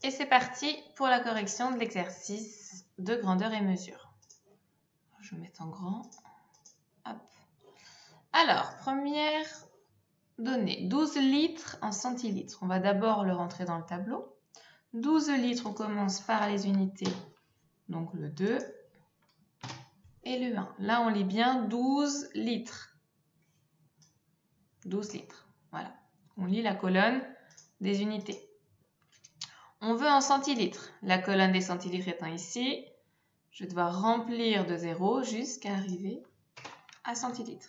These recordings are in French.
Et c'est parti pour la correction de l'exercice de grandeur et mesure. Je vais mettre en grand. Hop. Alors, première donnée, 12 litres en centilitres. On va d'abord le rentrer dans le tableau. 12 litres, on commence par les unités, donc le 2 et le 1. Là, on lit bien 12 litres. 12 litres, voilà. On lit la colonne des unités. On veut en centilitres. La colonne des centilitres étant ici, je dois remplir de 0 jusqu'à arriver à centilitres.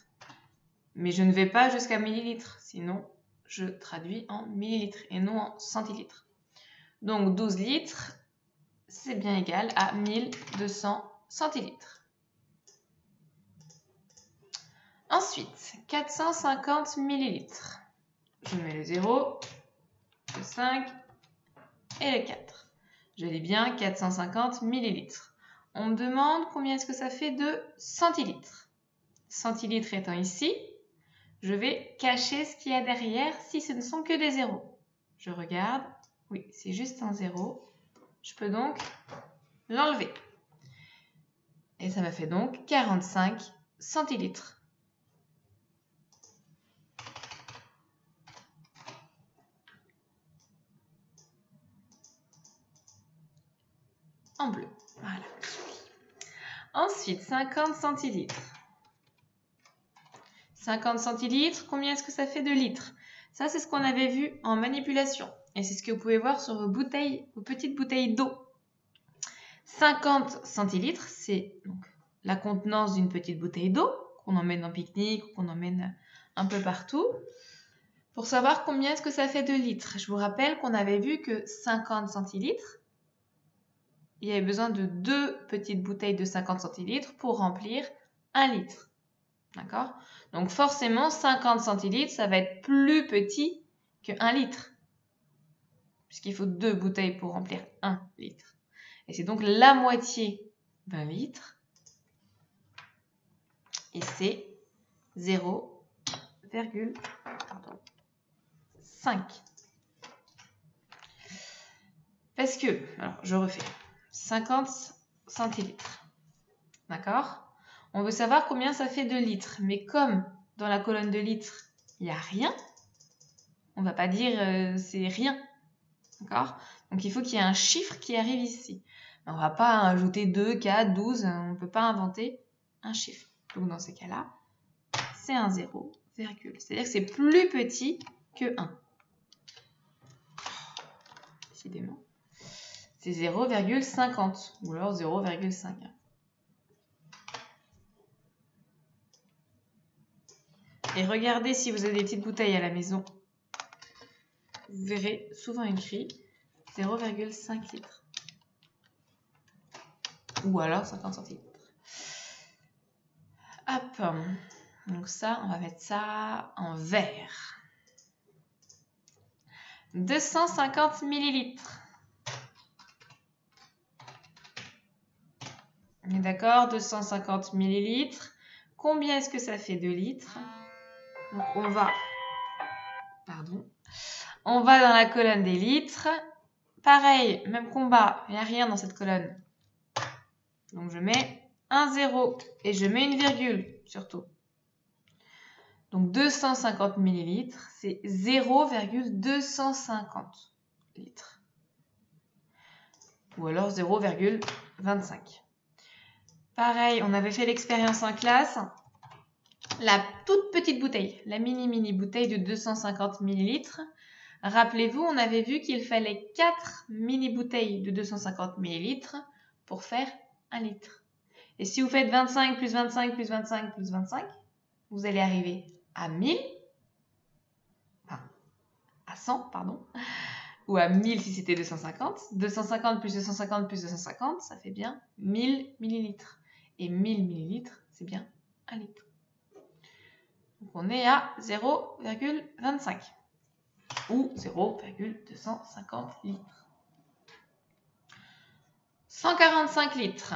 Mais je ne vais pas jusqu'à millilitres, sinon je traduis en millilitres et non en centilitres. Donc 12 litres, c'est bien égal à 1200 centilitres. Ensuite, 450 millilitres. Je mets le 0, le 5 et le 4. Je lis bien 450 millilitres. On me demande combien est-ce que ça fait de centilitres. Centilitres étant ici, je vais cacher ce qu'il y a derrière si ce ne sont que des zéros. Je regarde, oui, c'est juste un 0. Je peux donc l'enlever. Et ça me fait donc 45 centilitres. En bleu, voilà. Ensuite, 50 centilitres. 50 centilitres, combien est-ce que ça fait de litres? Ça, c'est ce qu'on avait vu en manipulation. Et c'est ce que vous pouvez voir sur vos bouteilles, vos petites bouteilles d'eau. 50 centilitres, c'est donc la contenance d'une petite bouteille d'eau qu'on emmène en pique-nique ou qu'on emmène un peu partout. Pour savoir combien est-ce que ça fait de litres, je vous rappelle qu'on avait vu que 50 centilitres, il y avait besoin de 2 petites bouteilles de 50 centilitres pour remplir 1 litre. D'accord? Donc forcément, 50 centilitres, ça va être plus petit que 1 litre. Puisqu'il faut 2 bouteilles pour remplir 1 litre. Et c'est donc la moitié d'un litre. Et c'est 0,5. Parce que, alors je refais, 50 centilitres. D'accord? On veut savoir combien ça fait de litres. Mais comme dans la colonne de litres, il n'y a rien, on ne va pas dire c'est rien. D'accord? Donc il faut qu'il y ait un chiffre qui arrive ici. On ne va pas ajouter 2, 4, 12, on ne peut pas inventer un chiffre. Donc dans ces cas-là, c'est un 0, virgule. C'est-à-dire que c'est plus petit que 1. Décidément. C'est 0,50 ou alors 0,5. Et regardez si vous avez des petites bouteilles à la maison. Vous verrez souvent écrit 0,5 litres. Ou alors 50 centilitres. Hop. Donc ça, on va mettre ça en vert. 250 millilitres. On est d'accord, 250 millilitres. Combien est-ce que ça fait de litres? Donc on va dans la colonne des litres. Pareil, même combat, il n'y a rien dans cette colonne. Donc je mets un 0 et je mets une virgule surtout. Donc 250 millilitres, c'est 0,250 litres. Ou alors 0,25. Pareil, on avait fait l'expérience en classe. La toute petite bouteille, la mini bouteille de 250 millilitres. Rappelez-vous, on avait vu qu'il fallait 4 mini bouteilles de 250 millilitres pour faire 1 litre. Et si vous faites 25 plus 25 plus 25 plus 25, vous allez arriver à 1000, enfin à 100, pardon, ou à 1000 si c'était 250. 250 plus 250 plus 250, ça fait bien 1000 millilitres. Et 1000 millilitres, c'est bien 1 litre. Donc on est à 0,25 ou 0,250 litres. 145 litres.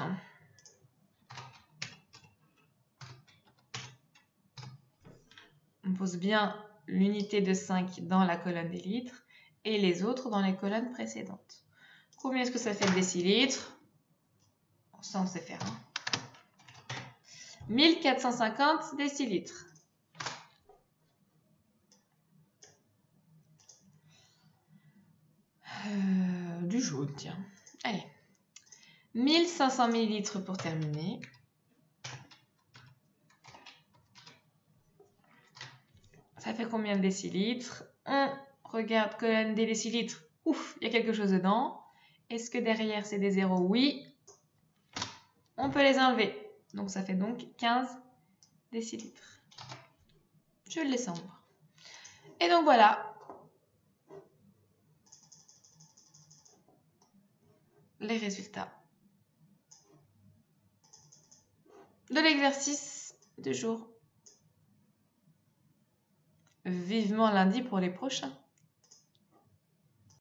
On pose bien l'unité de 5 dans la colonne des litres et les autres dans les colonnes précédentes. Combien est-ce que ça fait de décilitres? Ça, on sait faire. 1450 décilitres. Du jaune, tiens. Allez. 1500 millilitres pour terminer. Ça fait combien de décilitres? On regarde colonne des décilitres. Ouf, il y a quelque chose dedans. Est-ce que derrière, c'est des zéros? Oui. On peut les enlever. Donc, ça fait donc 15 décilitres. Je le laisse en bas. Et donc, voilà. Les résultats de l'exercice du jour. Vivement lundi pour les prochains.